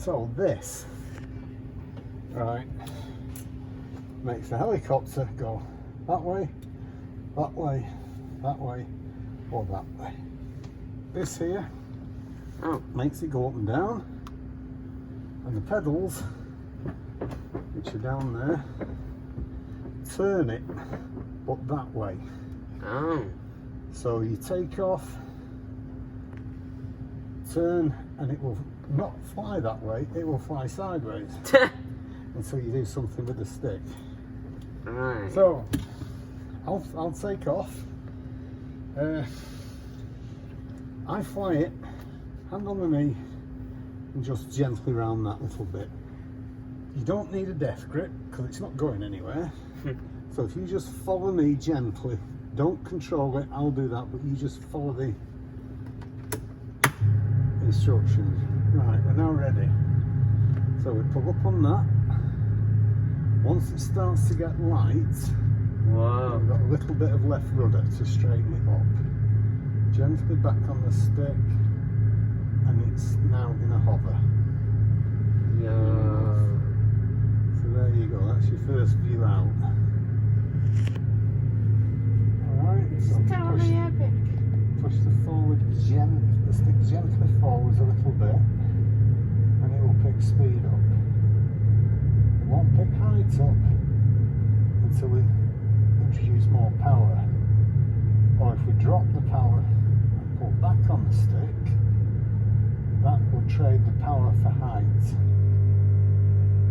So this, right, makes the helicopter go that way, that way, that way, or that way. This here makes it go up and down, and the pedals, which are down there, turn it, but that way. Oh. So you take off, turn, and it will not fly that way, it will fly sideways until you do something with the stick. Right. So I'll take off. I fly it, hand on the knee, and just gently round that little bit. You don't need a death grip because it's not going anywhere. So if you just follow me gently, don't control it, I'll do that, but you just follow the instructions. Right, we're now ready. So we pull up on that. Once it starts to get light, Wow. we've got a little bit of left rudder to straighten it up. Gently back on the stick, and it's now in a hover. Yeah. So there you go, that's your first view out. Alright, so push the stick gently forwards a little bit, and it will pick speed up. It won't pick height up until we introduce more power. Or if we drop the power and pull back on the stick, that will trade the power for height.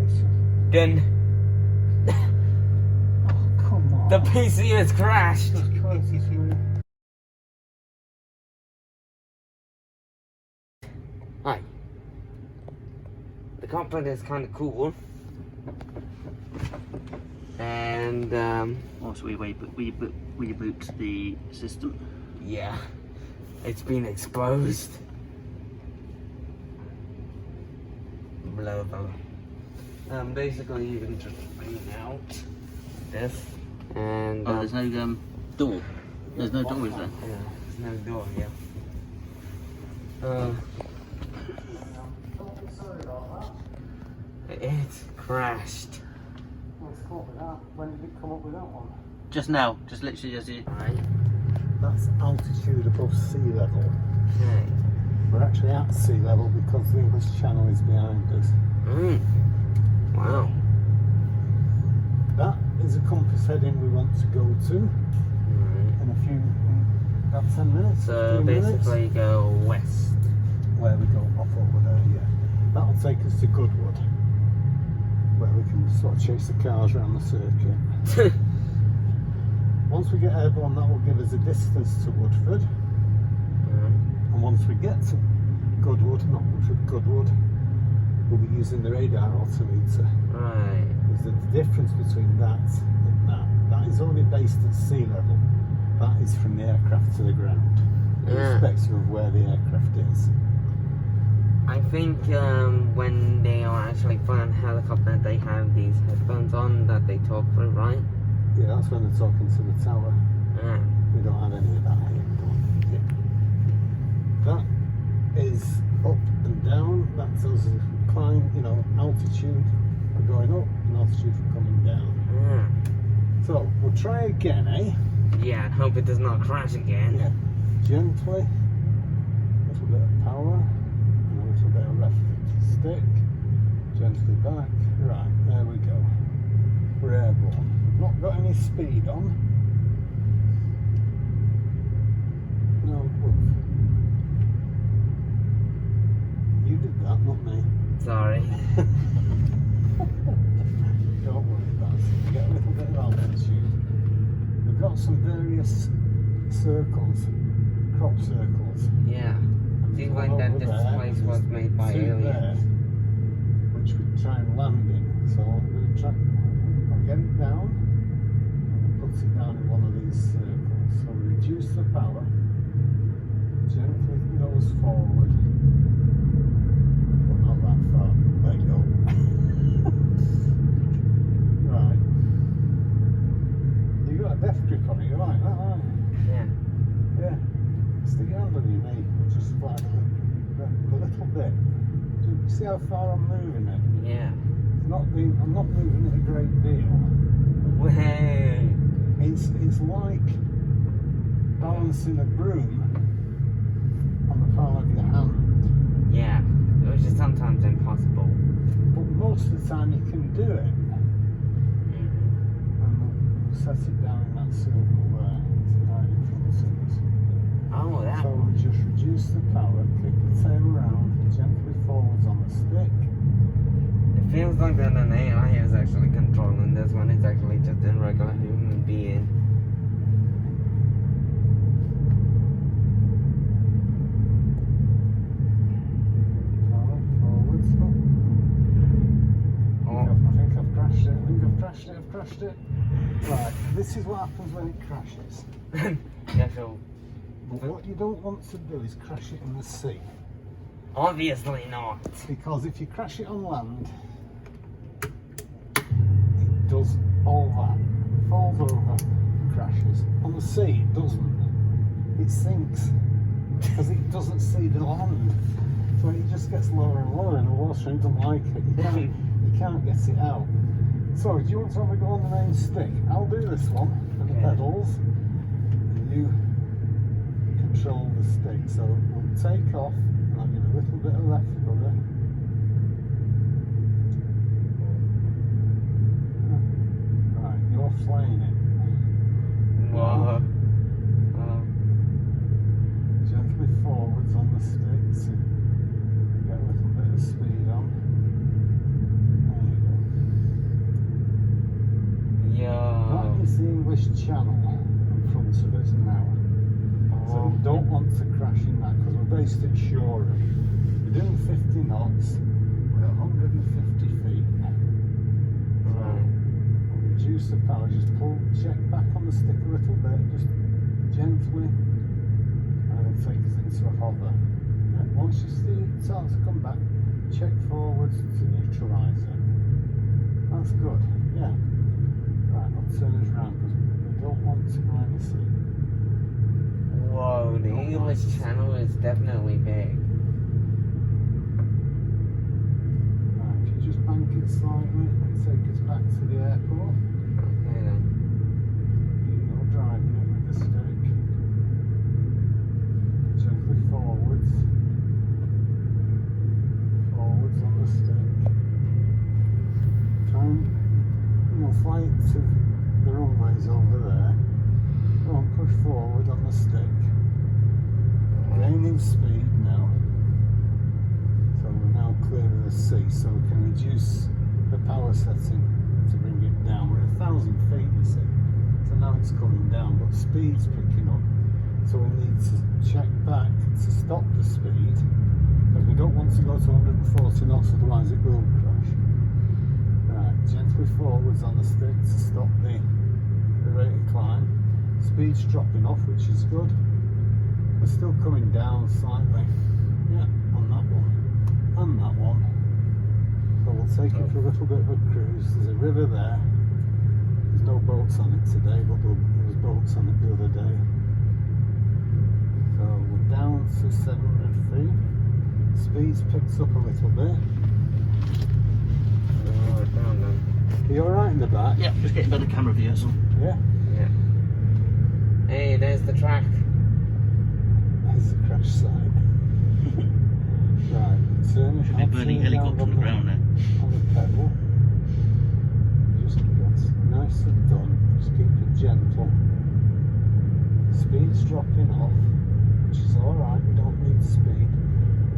It's just... Done. Oh, come on. The PC has crashed. Jesus Christ, it's really... Hi. The cockpit is kind of cool. And, Also, we reboot the system. yeah. It's been exposed. Blah, blah. Basically, you can just bring out this. And, Oh, there's no door. There's no door, is there? yeah, there's no door, yeah. It crashed. What's caught with that? When did it come up with that one? Just now, just literally as you. Right. That's altitude above sea level. Okay. We're actually at sea level because the English Channel is behind us. Wow. That is a compass heading we want to go to in about 10 minutes. So 15 basically minutes. go west. Where we go off over there, yeah. That'll take us to Goodwood, where we can sort of chase the cars around the circuit. Once we get airborne, that will give us a distance to Woodford. And once we get to Goodwood, not Woodford, Goodwood, we'll be using the radar altimeter. Right. There's a difference between that and that. That is only based at sea level. That is from the aircraft to the ground, irrespective of where the aircraft is. I think when they are actually flying a helicopter, they have these headphones on that they talk through, right? Yeah, that's when they're talking to the tower. Yeah. We don't have any of that here. That is up and down. That tells us if we climb, altitude for going up and altitude for coming down. So we'll try again, eh? Yeah, and hope it does not crash again. Yeah. Gently, a little bit of power, and a little bit of left stick. Gently back. Right, there we go. We're airborne. We've not got any speed on. No, you did that, not me. Sorry. Don't worry about it. We get a little bit of altitude. We've got some various circles, crop circles. Yeah. Seems like that this place was made by aliens. There, which we try and land in. So I'm going to try. I'll get it down and put it down in one of these circles. So we reduce the power. Gently nose forward. But not that far. Let go. Right. You got a death grip on it. You like that, aren't you? Yeah. Yeah. Stick your hand on your knee. Just like a little bit. Do you see how far I'm moving it? Yeah. I'm not moving it a great deal. Way. It's like balancing a broom on the palm of your hand. Yeah. Which is sometimes impossible. But most of the time you can do it. Mm-hmm. And we'll set it down in that circle there. It's right in front of us. Oh, that So one. we just reduce the power, kick the tail around, gently forwards on the stick. It feels like that an AI is actually controlling this one. It's actually just a regular human being. Power forwards. Oh. I think I've crashed it. I've crashed it. Right, this is what happens when it crashes. Yeah, so But what you don't want to do is crash it in the sea. obviously not. Because if you crash it on land, it does all that. Falls over, crashes. On the sea, it doesn't. It sinks. Because it doesn't see the land. So it just gets lower and lower in the water and it doesn't like it. You can't get it out. So, do you want to have a go on the main stick? I'll do this one with the Okay. pedals. And you control the stick. So we'll take off and I'll give a little bit of left rudder. Right, you're flying it. Whoa. Gently forwards on the stick to get a little bit of speed on. There you go. Yo. That is the English Channel in front of us now. So we don't want to crash in that because we're based at Shoreham. We're doing 50 knots, we're at 150 feet. So we'll reduce the power, just check back on the stick a little bit, just gently, and it'll take us into a hover. Yeah, once you see it starts to come back, check forwards to neutralise it. That's good, yeah. Right, I'll turn us around because we don't want to go in the sea. Whoa, the English Channel is definitely big. Right, if you just bank it slightly and take us back to the airport. Okay then. You're driving it with the stick. Gently forwards. Forwards on the stick. Try and fly it to the runways over there. Go on, push forward on the stick. Gaining speed now. So we're now clear of the sea, so we can reduce the power setting to bring it down. We're at 1,000 feet, you see. So now it's coming down, but speed's picking up. So we need to check back to stop the speed, because we don't want to go to 140 knots, otherwise it will crash. Right, gently forwards on the stick to stop the rate of climb. Speed's dropping off, which is good. We're still coming down slightly. Yeah, on that one. And that one. So we'll take it for a little bit of a cruise. There's a river there. There's no boats on it today, but there was boats on it the other day. So we're down to 700 feet. Speed's picked up a little bit. Oh, down then. Are you alright in the back? Yeah, just getting better camera view, so. Yeah? Yeah. Hey, there's the track. There's the crash site. Right, turn it. Should be a burning helicopter on the ground there. On the pedal. Just that's nice and done. Just keep it gentle. Speed's dropping off, which is alright, we don't need speed.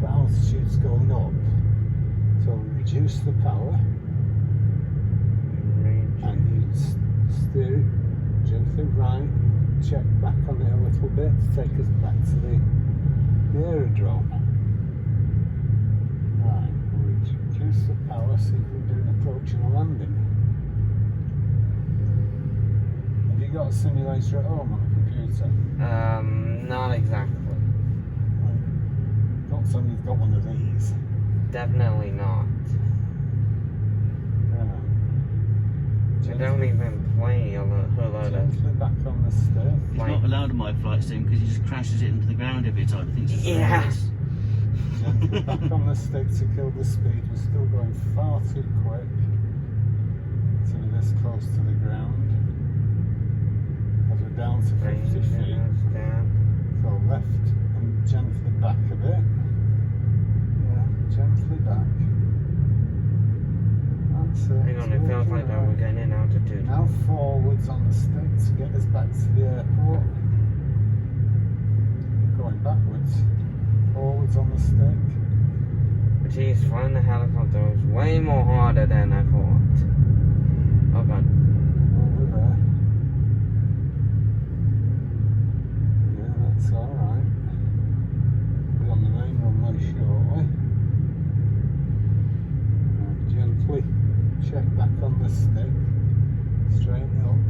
But altitude's going up. So we reduce the power and you steer it gently right. Check back on it a little bit to take us back to the aerodrome. Right, we'll reduce the power, see if we can do an approach and a landing. Have you got a simulator at home on a computer? Not exactly. Not some you've got one of these. Definitely not. I don't even play a whole lot of. Gently back on the stick. He's not allowed on my flight sim because he just crashes it into the ground every time. I think it's Yeah. hilarious. Gently back on the stick to kill the speed. We're still going far too quick to be this close to the ground. As we're down to 50 feet. So left and gently back a bit. Yeah, gently back. That's it. Hang on, it feels like that we're getting in altitude. Now forwards on the stick to get us back to the airport. Going backwards. Forwards on the stick. Jeez, flying the helicopter was way more harder than I thought. Oh god. Over there. Yeah, that's alright. We're on the main runway shortly. Right, gently check back on the stick. Straighten up.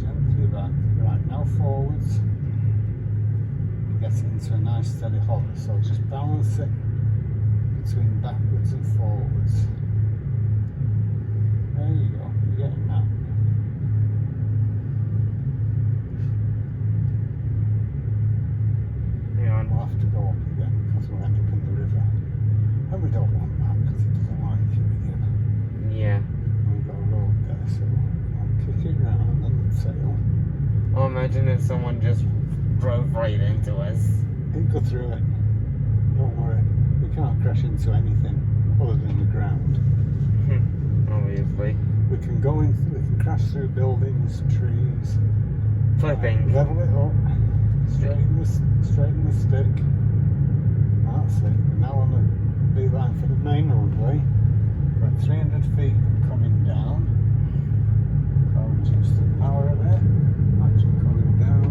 Gently back. Right, now forwards. Get it into a nice steady hover, so just balance it between backwards and forwards. There you go, you're getting that. Hang on. We'll have to go up again because we'll end up in the river. And we don't want that because it doesn't like it again. Yeah. We've got a road there, so I'll kick it round on the tail. Oh, imagine if someone just drove right into us. It'll go through it. Don't worry. We can't crash into anything other than the ground. Obviously. We can go in. We can crash through buildings, trees. Flipping. Level it up. Straighten the stick. That's it. We're now on the beeline for the main runway. We're at 300 feet and coming down. I'll reduce the power a bit. Actually coming down.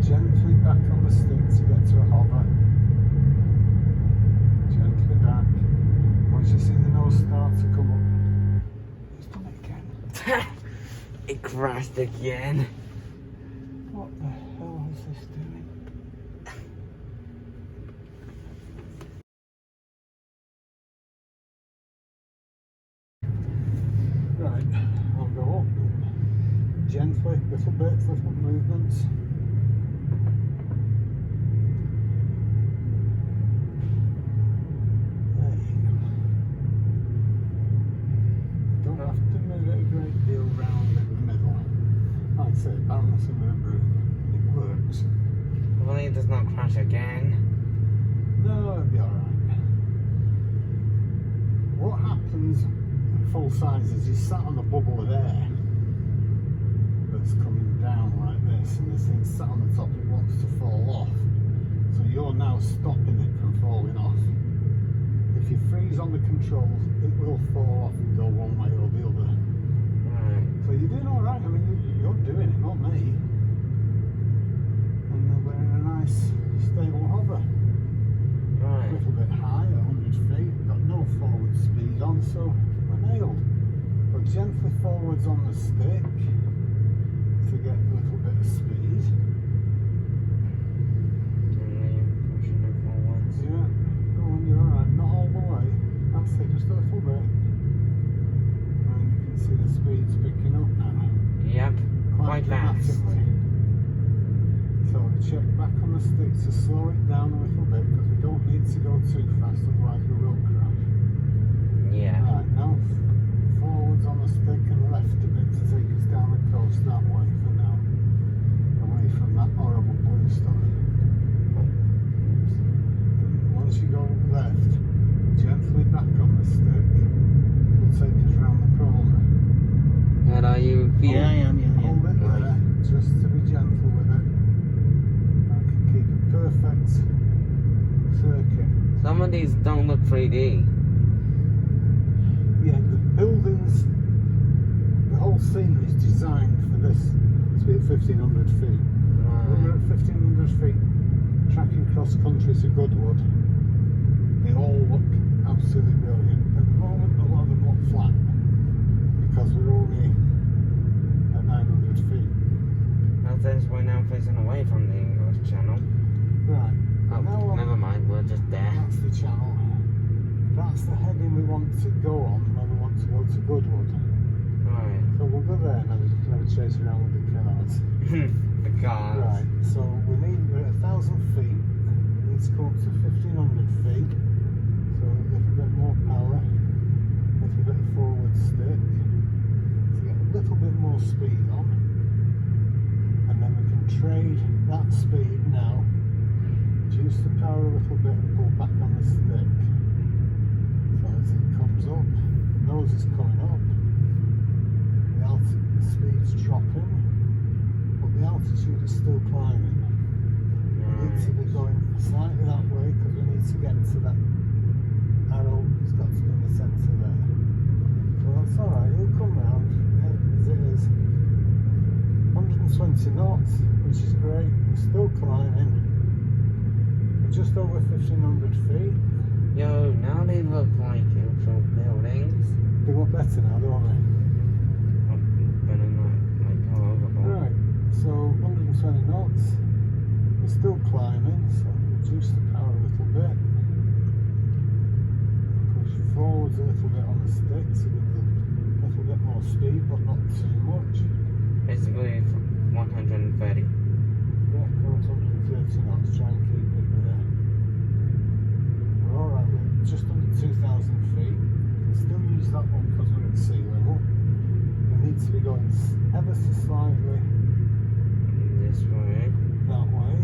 Gently back on the stick to get to a hover. Gently back. Once you see the nose start to come up, it's done it again. It crashed again. What the hell is this doing? Right, I'll go up gently, little bits, little movements. Balance in the room. It works. Hopefully it does not crash again. No, it'll be alright. What happens at full size is you sat on a bubble of air that's coming down like this, and this thing's sat on the top, it wants to fall off. So you're now stopping it from falling off. If you freeze on the controls, it will fall off and go one way or the other. Right. So you're doing alright, I mean, you're doing it, not me. And we're in a nice, stable hover. Right. A little bit high, 100 feet. We've got no forward speed on, so we're nailed. Go gently forwards on the stick to get a little bit of speed. Pushing it forwards. Yeah, go on, you're alright. Not all the way. That's it, just a little bit. And you can see the speed's picking up now. Yep. Quite fast. Dramatically. So check back on the stick to slow it down a little bit because we don't need to go too fast, otherwise we will crash. Yeah. Right, now forwards on the stick and left a bit to take us down the coast that way for now. Away from that horrible blue stuff. Once you go left, gently back on the stick, will take us round the corner. And are you feeling? Yeah, I am, yeah. Hold it there, just to be gentle with it. I can keep a perfect circuit. Some of these don't look 3D. Yeah, the buildings, the whole scene is designed for this to be at 1500 feet. When we're at 1500 feet, tracking cross country to Goodwood, they all look absolutely brilliant. At the moment, a lot of them look flat because we're only at 900 feet. That says we're now facing away from the English Channel. Right. Oh, now never mind, we're just there. that's the channel. That's the heading we want to go on when we want to go to Goodwood. Right. So we'll go there and have a chase around with the cars. The cars. Right, so we're at 1,000 feet. We need to go up to 1,500 feet. get to that arrow, it's got to be in the centre there. Well, that's alright, it'll come round, yeah, as it is. 120 knots, which is great. We're still climbing. We're just over 1,500 feet. Yo, now they look like actual buildings. They look better now, don't they? Better not like go overboard. Right, so 120 knots. We're still climbing, so reduce the power a little bit. Push forwards a little bit on the stick to give it a little bit more speed, but not too much. Basically, 130. Yeah, go at 130 knots, try and keep it there. We're alright, we're just under 2,000 feet. We can still use that one because we're at sea level. We need to be going ever so slightly This way. that way.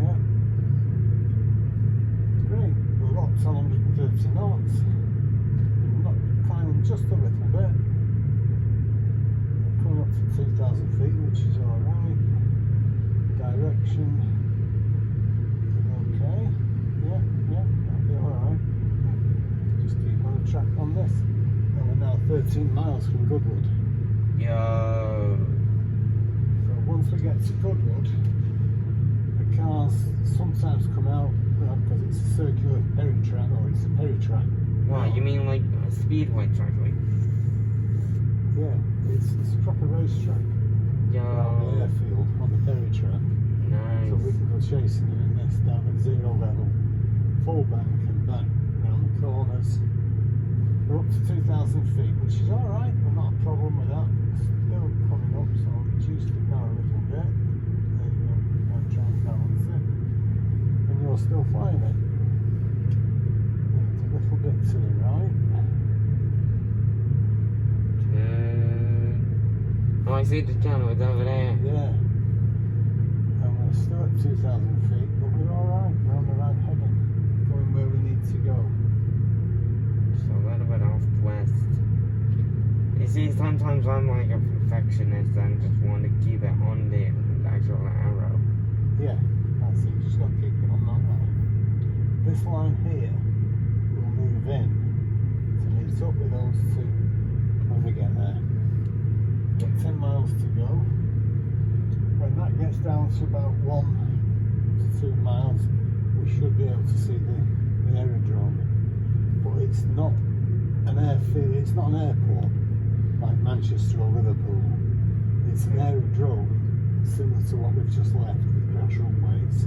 Yeah. Great, we're locked on 130 knots. We're not climbing just a little bit. We're coming up to 2,000 feet, which is alright. Direction is okay. Yeah, that'll be alright. Yeah. Just keep on track on this. And we're now 13 miles from Goodwood. Yo. So once we get to Goodwood, the cars sometimes come out because it's a circular ferry track, or it's a ferry track. What, you mean like a speedway track? Like, Yeah, it's a proper racetrack around the yo. airfield on the ferry track. Nice. So we can go chasing them in this down at 0 level, full bank and back around the corners. We're up to 2,000 feet, which is alright, we're not a problem with that. It's still coming up, so I'll reduce the power a little bit. There you go, I'll try and balance it. And you're still flying it. It's a little bit to the right. Oh, I see the channel, it's over there. Yeah. And we're still at 2,000 feet, but we're alright, we're on the right heading, going where we need to go. So a little bit off west. You see, sometimes I'm like a perfectionist and just want to keep it on the actual arrow. Yeah, that's it, you just got to keep it on that line. This line here will move in to meet up with those two when we get there. Got 10 miles to go. When that gets down to about 1 to 2 miles, we should be able to see the aerodrome. But it's not an airfield, it's not an airport like Manchester or Liverpool. It's an aerodrome similar to what we've just left with crash runways.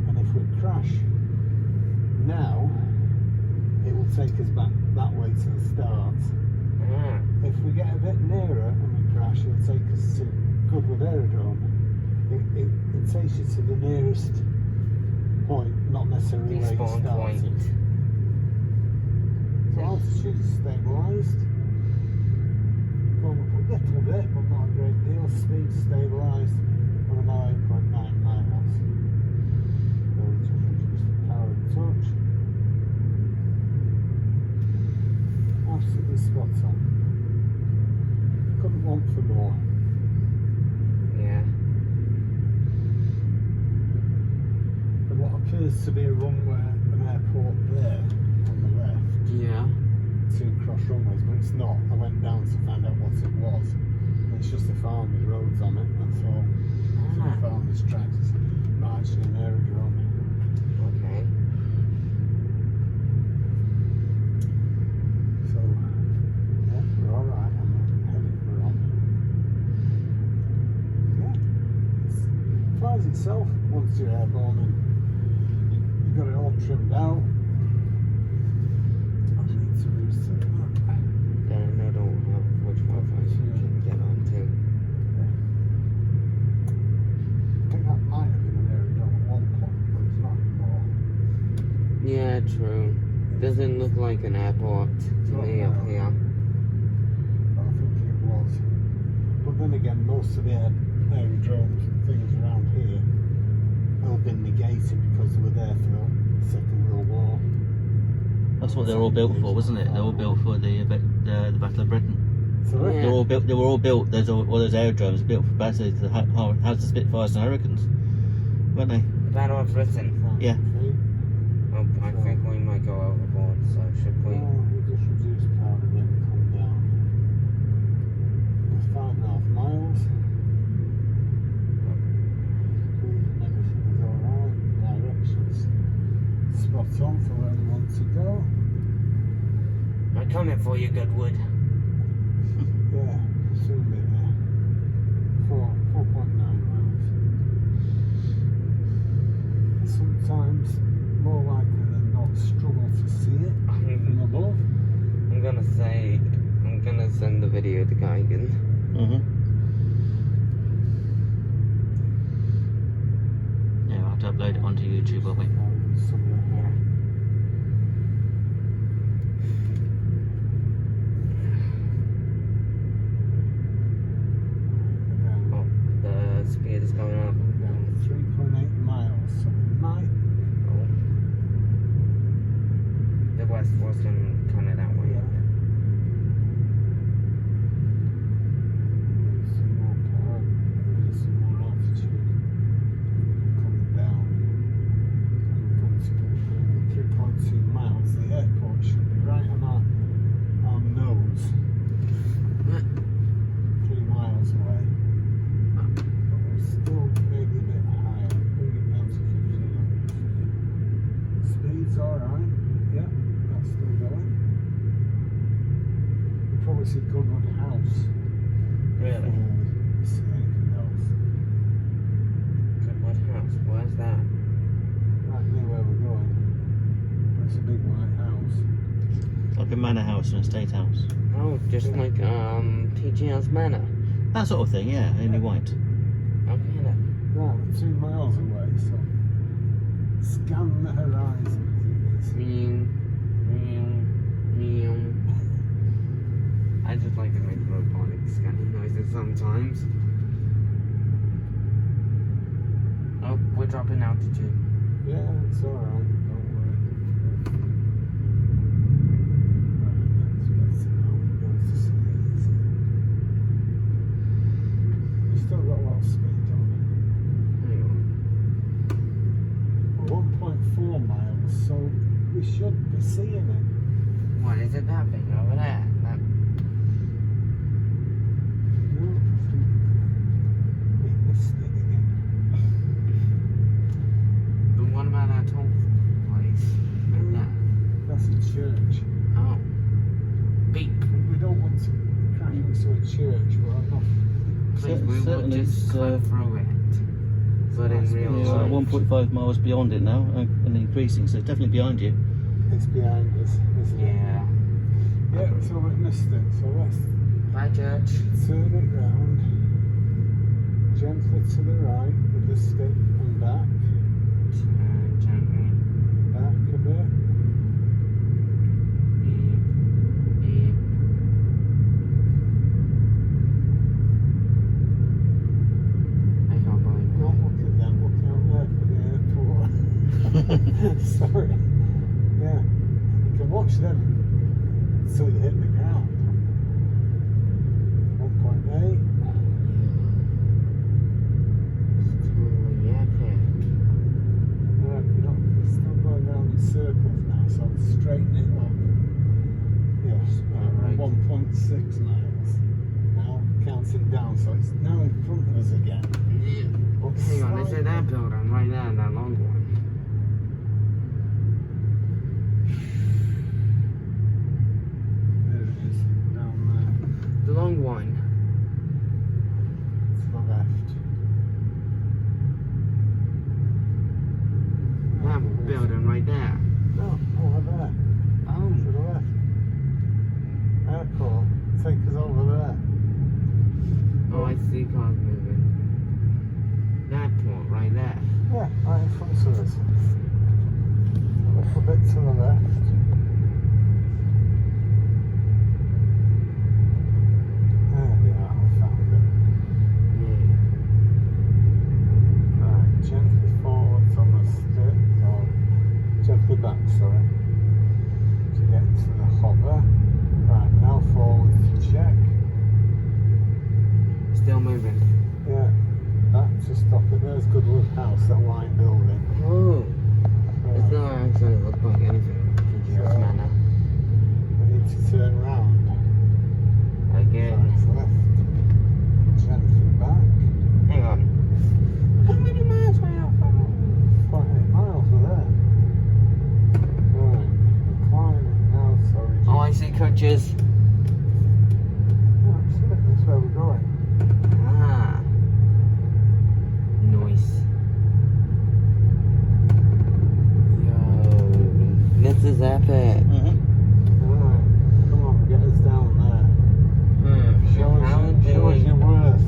And if we crash now, it will take us back that way to the start. Ah. If we get a bit nearer and we crash, it'll take us to Goodwood Aerodrome. It takes you to the nearest point, not necessarily where you Despawn started. point. So altitude is stabilised. Going up a little bit, but not a great deal. Speed stabilised. We're now 8.9 miles. So we just reduce the power a touch. Absolutely spot on. Couldn't want for more. Yeah. And what appears to be a runway, an airport there on the left, Yeah. 2 cross runways, but it's not. I went down to find out what it was. And it's just a farmer's roads on it, that's all. Ah. Farmer's tracks. It's not actually an aerodrome. Okay. So, yeah, we're alright on the heading we're on. Yeah, it flies itself once you're airborne and you've got it all trimmed out. I need to reset that. Then I don't know which Wi-Fi you can get onto. I think that might have been an aerodrome at one point, but it's not anymore. Yeah, true. Doesn't look like an airport to me up here. But I think it was. But then again, most of the aerodromes and things around here have been negated because they were there for the Second World War. That's what they're all built for, wasn't it? They're all built for the Battle of Britain. So Yeah. They were all built. There's all those aerodromes built for basically to house the Spitfires and Hurricanes, weren't they? The Battle of Britain. Yeah. So Oh, I think we might go overboard, so should we? We'll just reduce power a bit and come down. It's 5.5 miles. Everything is alright. Directions spot on for where we want to go. I'm coming for you, Goodwood. Yeah, soon be there. 4.9 miles. Sometimes, more likely than not, struggle to see it from above. I'm gonna send the video to Geigen. Yeah, we'll have to upload it onto YouTube, will we? Yeah. Oh, the speed is going up. 3.8 miles, so we might. Oh. The west wasn't kind of that way. Some more power, some more altitude coming down. We're going to 3.2 miles. The airport should be right on our nose. 3 miles away. But we're still maybe a bit higher. Bring it down to 1500 feet. Speed's alright. Yeah, that's still going. You probably see Goodwood House. Really? Before we see anything else. Goodwood House, where's that? Right near where we're going. It's a big white house. Like a manor house and a state house. Oh, just like TGL's Manor. That sort of thing, yeah, only white. Okay then. Right, we're 2 miles away, so scan the horizon as it is. I just like to make robotic scanning noises sometimes. Oh, we're dropping altitude. Yeah, it's alright, don't worry. Right, that's better now. It goes to see easy. We've still got a lot of speed on. Hang on. We're 1.4 miles, so we should be seeing it. What is it that thing over there? That... No, I think we missed it again. But what about that tall place? Like that? That's a church. Oh. Beep. We don't want to crash into a church, but I'm not. Please, we will Certainly just it's, cut through it. But in real Yeah, life. 1.5 miles beyond it now and increasing, so it's definitely behind you. It's behind us, isn't it? Yeah. Yeah, so we missed it. So let's Bye, church. turn it round gently to the right with the stick and back. Turn gently. Back a bit. Beep. Beep. I can't believe it. Don't look at them, look out there for the airport. Sorry. Yeah. You can watch them until you hit the ground. 1.8. Totally epic. Right, we're still going round in circles now, so I'll straighten it up. Yes, Alright. 1.6 miles. Now counting down, so it's now in front of us again. Yeah. But Hang on, is it that slightly- building right there, that long one? There it is, down there. The long one. To the left. That building right there. No, over there. Oh. To the left. Airport. Take us over there. Oh, I see cars moving. That port right there. Yeah, right in front of us. A little bit to the left. There we are, I found it. Yeah. Right, gently forwards on the stick, or gently back, sorry, to get to the hover. Right, now forward to check. Still moving. Yeah, back to stop it. There's Goodwood House, that white building. Oh. It's Right. not actually look pictures. That's where we're going. Ah. Nice. Yo. This is epic. Alright, come on, get us down there. Show us your worth.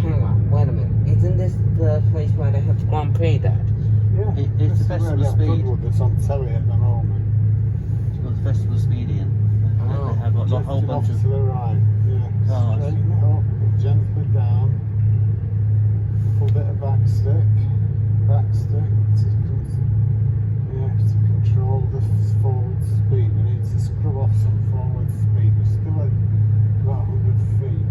Hang on, wait a minute. Isn't this the place where they have to go and pay that? Yeah, It's this the is where festival that speed. Goodwood that's on telly at the moment. It's got the festival speed in. Oh. They have got a Just whole bunch off of. to the right. Yeah, cars. straighten it up, gently down. A little bit of backstick. Backstick to control the forward speed. We need to scrub off some forward speed. We're still at about 100 feet.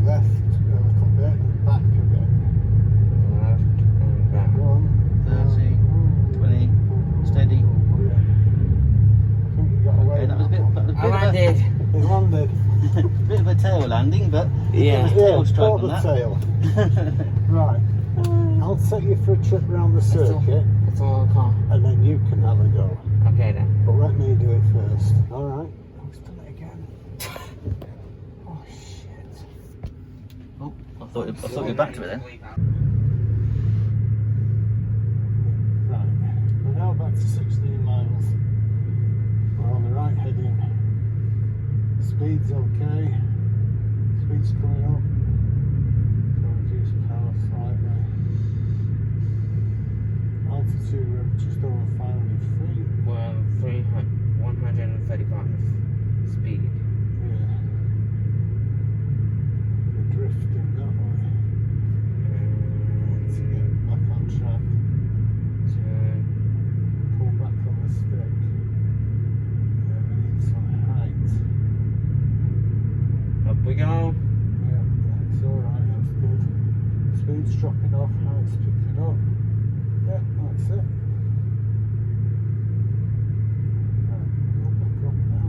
Left a little bit and back a bit. Left and back. Go on. 30, 20, steady. Oh, yeah. I think you got away. Okay, that was a bit. That was a bit I landed. It landed. bit of a tail landing, but Yeah. it was tail stroke caught on the that. tail. Right. I'll take you for a trip around the circuit That's all I can. and then you can have a go. Okay then. But let me do it first. Alright. I've done it again. Oh shit. Oh, I thought you were back to it then. Right. We're now back to 16 miles. We're on the right heading. Speed's okay. Speed's coming up. So reduce power slightly. Altitude we're just over 500 feet. Well, 135 speed. Yeah. We're drifting that way. Let's get back on track. Turn. Pull back on the stick. Yeah, we need some height. Up we go. Yeah, that's alright, that's good. Speed's dropping off, height's picking up. Yeah, that's it. Right, go back up now.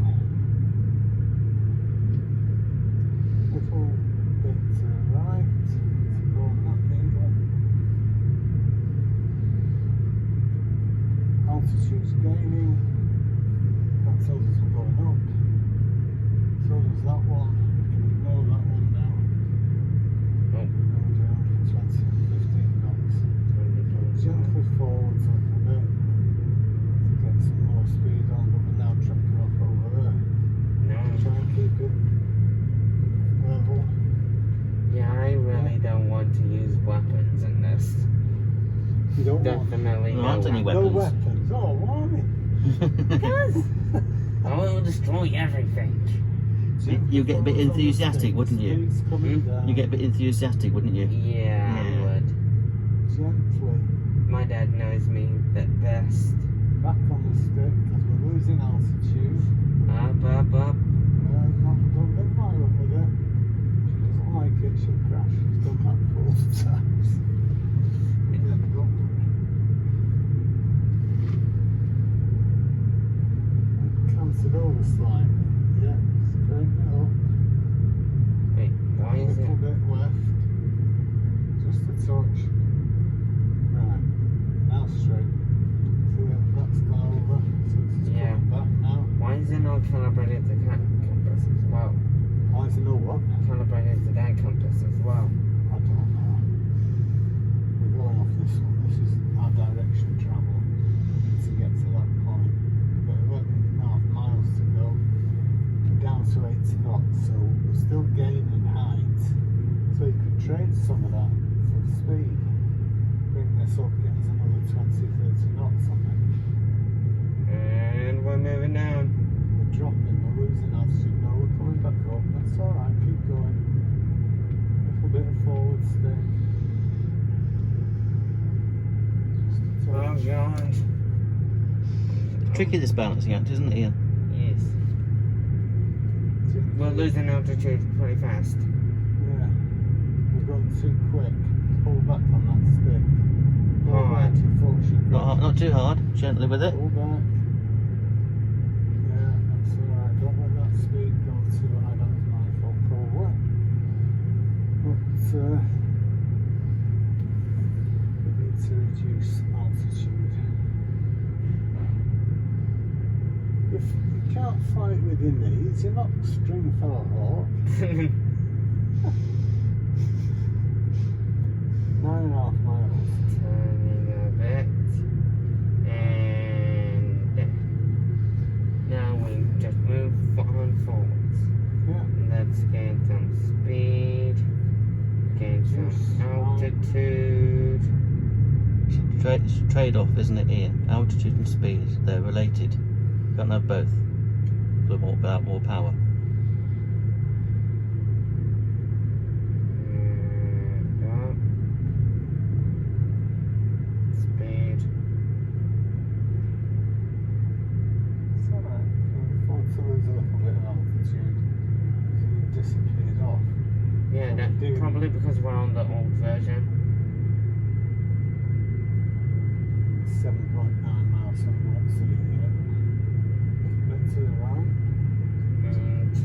Little bit to the right, to go on that needle. Altitude's gaining. That tells us we're going up. So does that one. We can ignore that one now. Oh. And we're doing 15 knots. Gently forwards a little bit to get some more speed on, but we're now tracking off over there. No. Try and keep it level. Yeah, I really don't want to use weapons in this. You don't Definitely There no aren't any want no weapons. weapons. Oh, why? Because I will destroy everything. You get a bit enthusiastic, wouldn't you? Speed's coming down. You get a bit enthusiastic, wouldn't you? Yeah, I Yeah. would. Gently My dad knows me the best. back on the stick because we're losing altitude. Up. Don't let my up with her. She doesn't like it, she'll crash. She's done that 4 times. Yeah, don't worry. Canted over slightly. Yeah, straighten it up. Wait, why A is little it? bit left. Just a touch. Right. Now straight. See that's gone over. So it's just Yeah. coming back now. Why is it not calibrated to that compass as well? Why is it no what? Calibrated to that compass as well. I don't know. We're going off this one. This is our direction travel. We need to get to that point. We've got 11.5 miles to go. We're down to 80 knots, so we're still gaining height. So you could trade some of that for speed. Bring this up, get us another 20-30 knots on it. And we're moving down. We're dropping, we're losing altitude. No, we're coming back up. That's alright, keep going. A little bit of forward stick. Just a Oh touch. gosh. Tricky this balancing act, isn't it, Ian? Yes. Gently. We're losing altitude pretty fast. Yeah. We're going too quick. Pull back on that stick. Pull back Hard. before she Not too hard. Gently with it. Pull back. Yeah, that's alright. Don't let that speed go too high. That was my fault, probably. But we need to reduce altitude. You're not Stringfellow Hawk. 9.5 miles. Turning a bit. And now we just move on forwards. Yeah. Let's gain some speed, gain some altitude. It's a trade-off, isn't it, Ian? Altitude and speed, they're related. You can't have both without more power. And up. Speed. It's alright. We want to lose a little bit of altitude. So you disappeared off. Yeah, that's probably because we're on the old version. 7.9 miles, so we won't see it yet. A bit to the right.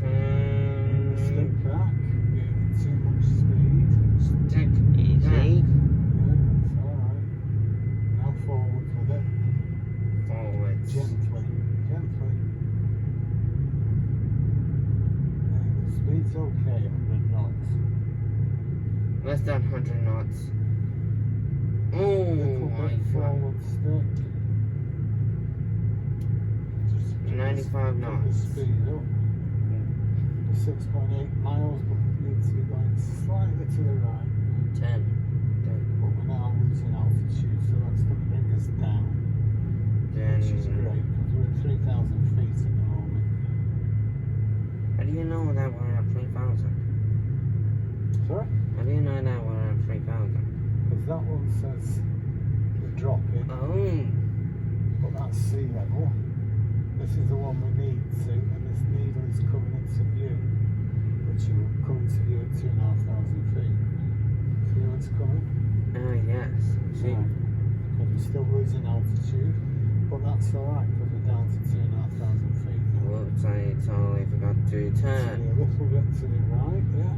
And Stick turn. back. Gaining too much speed. Stick. Easy. Yeah, it's alright. Now forward with it. Forwards. Gently. Gently. The speed's okay, 100 knots. Less than 100 knots. Oh Little my bit god. forward stick. Just 95 put the knots. speed up. 6.8 miles, but it needs to be going slightly to the right. 10. But we're now losing altitude, so that's going to bring us down, which is Then. great because we're at 3,000 feet at the moment. How do you know that we're at 3,000? Sorry? How do you know that we're at 3,000? Because that one says we're dropping, Oh. but that's sea level. This is the one we need to, and this needle is coming into view, which will come into view at 2,500 feet. See what's coming? Yes. See. Right. Because we're still losing altitude, but that's alright because we're down to 2,500 feet now. Whoops, I totally forgot to So turn. a little bit to the right, yeah.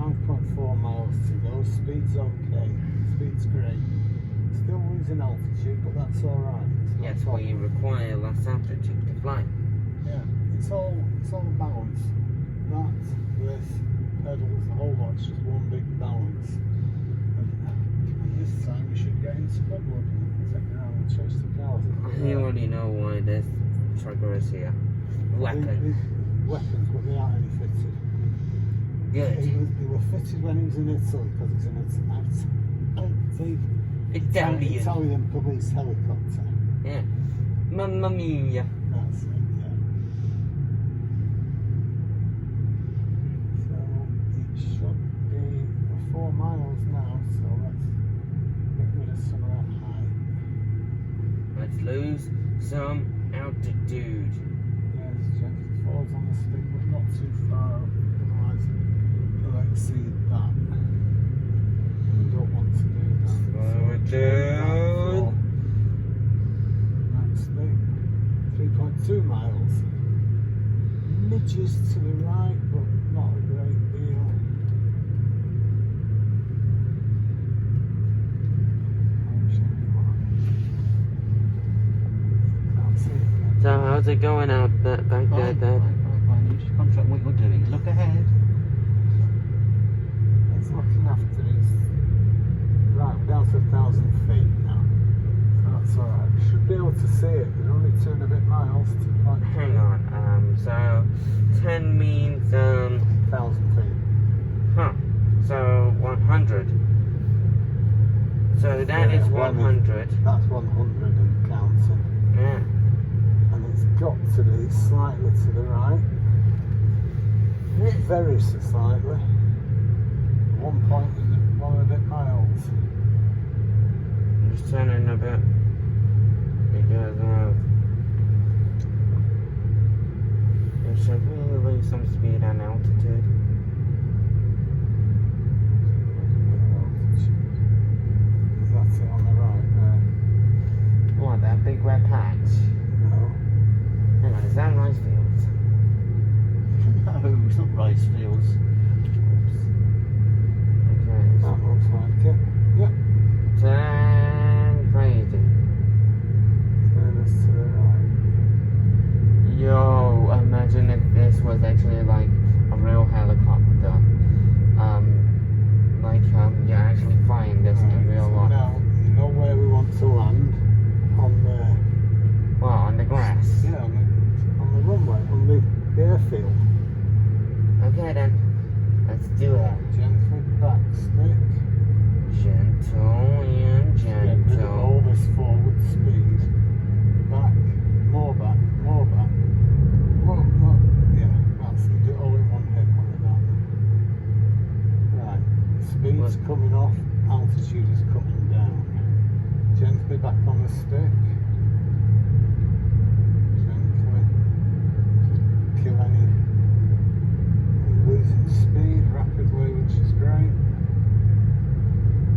5.4 miles to go. Speed's okay. Speed's great. Still losing altitude, but that's alright. Yes, we require less altitude to fly. Yeah, it's all balance. That, this, pedals, the whole lot's just one big balance. And this time we should get into Goodwood and take it around and chase the cars. I already know why this trigger is here. Weapon. Weapons, but they aren't any fitted. Good. They were fitted when he was in Italy because he's an Italian. Italian police helicopter. Yeah. Mamma mia. That's it, yeah. So it should be 4 miles now, so let's get rid of some of that height. Let's lose some altitude. Yes, gently forwards on the stick, but not too far, otherwise it'll exceed that. We don't want to do that. Slow it down. Next thing, 3.2 miles. Midges to the right, but not a great deal. Can't see it yet. So how's it going out back there, Dad? Fine. You just concentrate on what you're doing. Look ahead. He's looking after his. Right, we're down to 1,000 feet now. So that's alright. We should be able to see it. We're only 2 and a bit miles. 2.3. Hang on. So 10 means 1,000 feet. huh. So 100. So that Yeah, is well, 100. That's 100 and counting. Yeah. And it's got to be slightly to the right. Very slightly. 1 point and 1 and a bit miles. I'm just turning a bit because we should really lose some speed and altitude. That's it on the right there. What, that big red patch? No. Hang on, is that rice fields? No, it's not rice fields. Okay. That looks like it. Yep. Turn crazy. is coming off, altitude is coming down. Gently back on the stick. Gently. Kill any losing speed rapidly, which is great.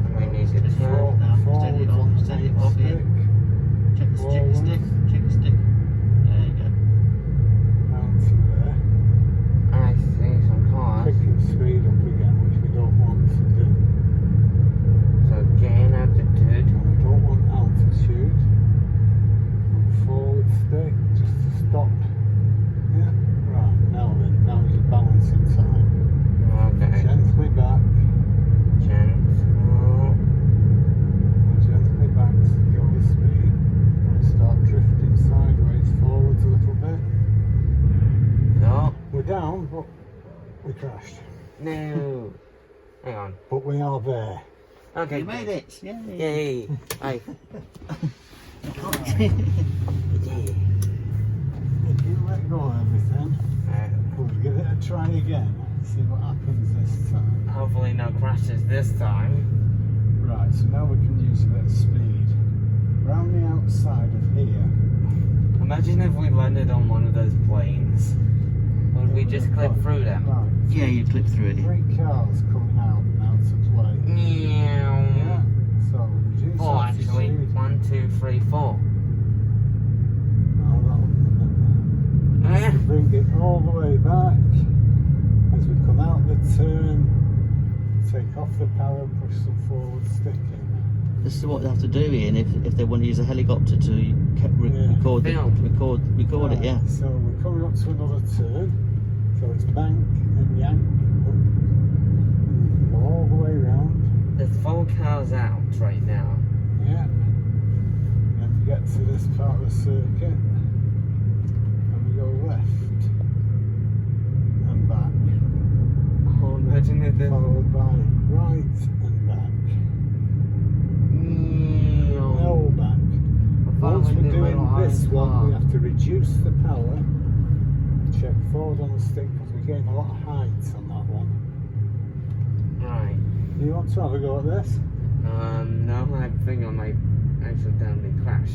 And we need to turn. Now, Forward steady it on off, the steady it main off, yeah. stick. Check the stick, Forward. stick. There you go. Down to there. I see some cars. Picking speed up again, which we don't want to do. So gain altitude. And we don't want altitude. Forward stick, just to stop. Yeah, right, now then, now is your balancing time. Okay. Gently back, Gentle. and gently back to kill the speed. And start drifting sideways, forwards a little bit. No. We're down, but we crashed. No. Hang on. But we are there. Okay. You made it! Yay! Yay. Aye. Okay. Yeah. If you let go of everything, we'll give it a try again. See what happens this time. Hopefully no crashes this time. Right, so now we can use a bit of speed. Round the outside of here. Imagine if we landed on one of those planes. Would we just clip through them? Right. Yeah, you clip through it. 3 cars coming out now to play. Meow. Yeah. So reduce Four actually. altitude. 1, 2, 3, 4. Now that'll bring it all the way back. As we come out the turn, take off the power and push some forward stick in. This is what they have to do, Ian, if they want to use a helicopter to Yeah. record Right, it, yeah. So we're coming up to another turn. So it's bank and yank. Go all the way round. There's 4 cars out right now. Yeah. And then we get to this part of the circuit. And we go left. And back. Oh, imagine if the Followed by right and back. No back. Once we're doing this one, we have to reduce the power. Check forward on the stick because we're getting a lot of height on that one. Right. Do you want to have a go at this? No, I think I might accidentally crash.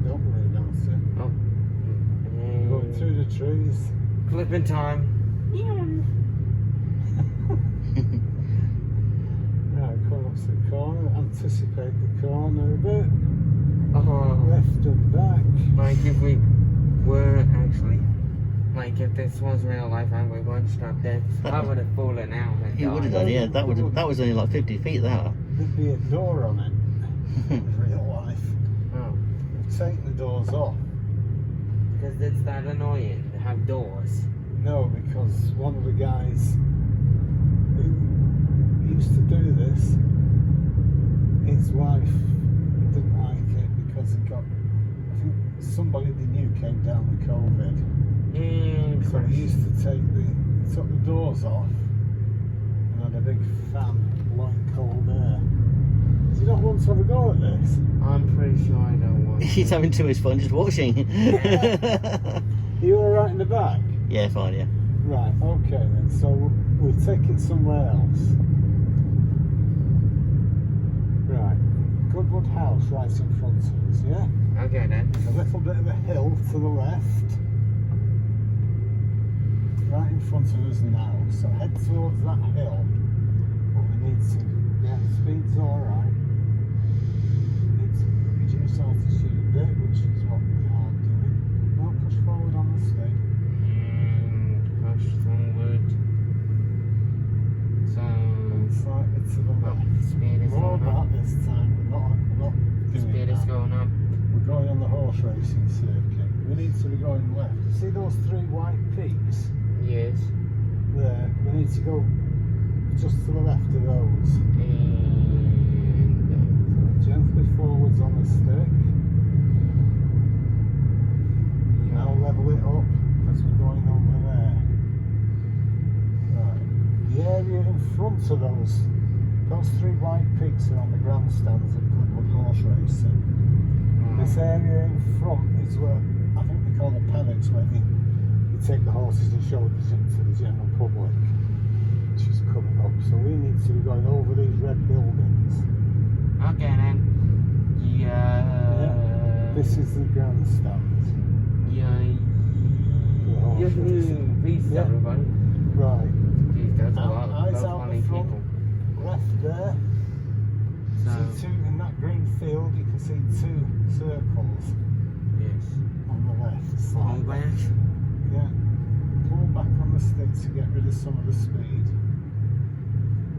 Don't worry about it. Oh. Going through the trees. Clipping time. Right, coming up to the corner. Anticipate the corner a bit. Oh. Left and back. Like if we were actually, like if this was real life and we weren't strapped in, I would have fallen out and You would have died. done, yeah. That was only like 50 feet, that. There'd be a door on it in real life. Oh. We've taken the doors off. Because it's that annoying to have doors. No, because one of the guys who used to do this, his wife didn't like it because he got, I think somebody they knew came down with COVID. So he used to he took the doors off and had a big fan blowing cold air. Do you not want to have a go at this? I'm pretty sure I don't want He's having too much fun just watching. Are you alright in the back? Yeah, fine, yeah. Right, okay then. So we'll take it somewhere else. Right. Goodwood House right in front of us, yeah? Okay then. A little bit of a hill to the left. Right in front of us now. So head towards that hill. But we need to, yeah, speed's alright. We need to reduce altitude a bit, which is what we are doing. Now push forward on the stick. Push forward. So Slightly to the left. speed is More going about up. this time. We're not doing Speed is that. going up. We're going on the horse racing circuit. We need to be going left. See those 3 white peaks? Yes. There. We need to go just to the left of those. And Gently forwards on the stick. Now level it up because we're going over there. Right. The area in front of those 3 white peaks are on the grandstands at Goodwood Horse Racing. This area in front is where I think they call the paddocks, where you take the horses and show them to the general public, which is coming up. So we need to be going over these red This is the grandstand. Yay. for horse racing. Peace, Yeah. everybody. Right, Jeez, there's a lot eyes of out funny the front. people. left there. So, See two in that green field. You can see two circles yes. on the left All side. back. Yeah. Pull back on the stick to get rid of some of the speed.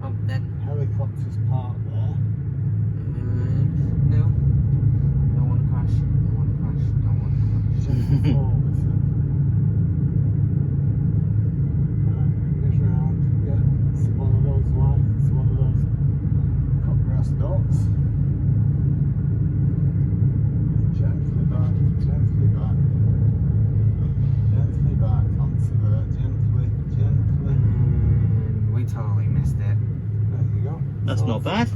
Up then. Helicopters parked there. No. Don't want to crash. Don't want to crash. Don't want to crash. Gently forwards then. Right, fingers round. Yeah, it's one of those lights, one of those cut grass dots. Gently back, gently back. Gently back onto there, gently, gently. We totally missed it. There you go. That's not bad.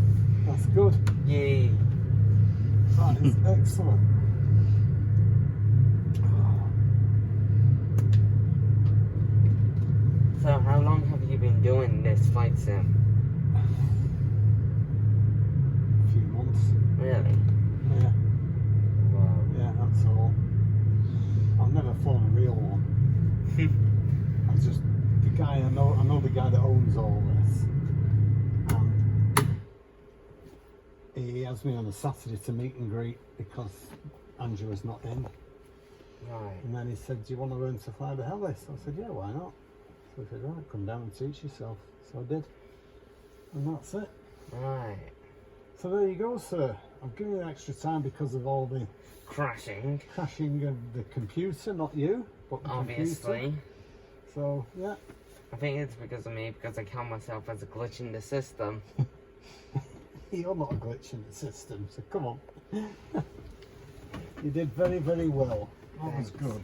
That's good. Yay. That is excellent. So, how long have you been doing this flight sim? A few months. Really? Yeah, Wow. yeah, that's all. I've never flown a real one. I was just the guy I know the guy that owns all this, and he has me on a Saturday to meet and greet because Angela's not in. Right. And then he said, "Do you want to learn to fly the heli?" So I said, "Yeah, why not?" So he said, "Right, come down and teach yourself." So I did, and that's it. Right. So there you go, sir. I've given you extra time because of all the Crashing, crashing of the computer, not you, but the obviously. computer. So yeah. I think it's because of me, because I count myself as a glitch in the system. You're not a glitch in the system, so come on. You did very, very well. That was Thanks. good.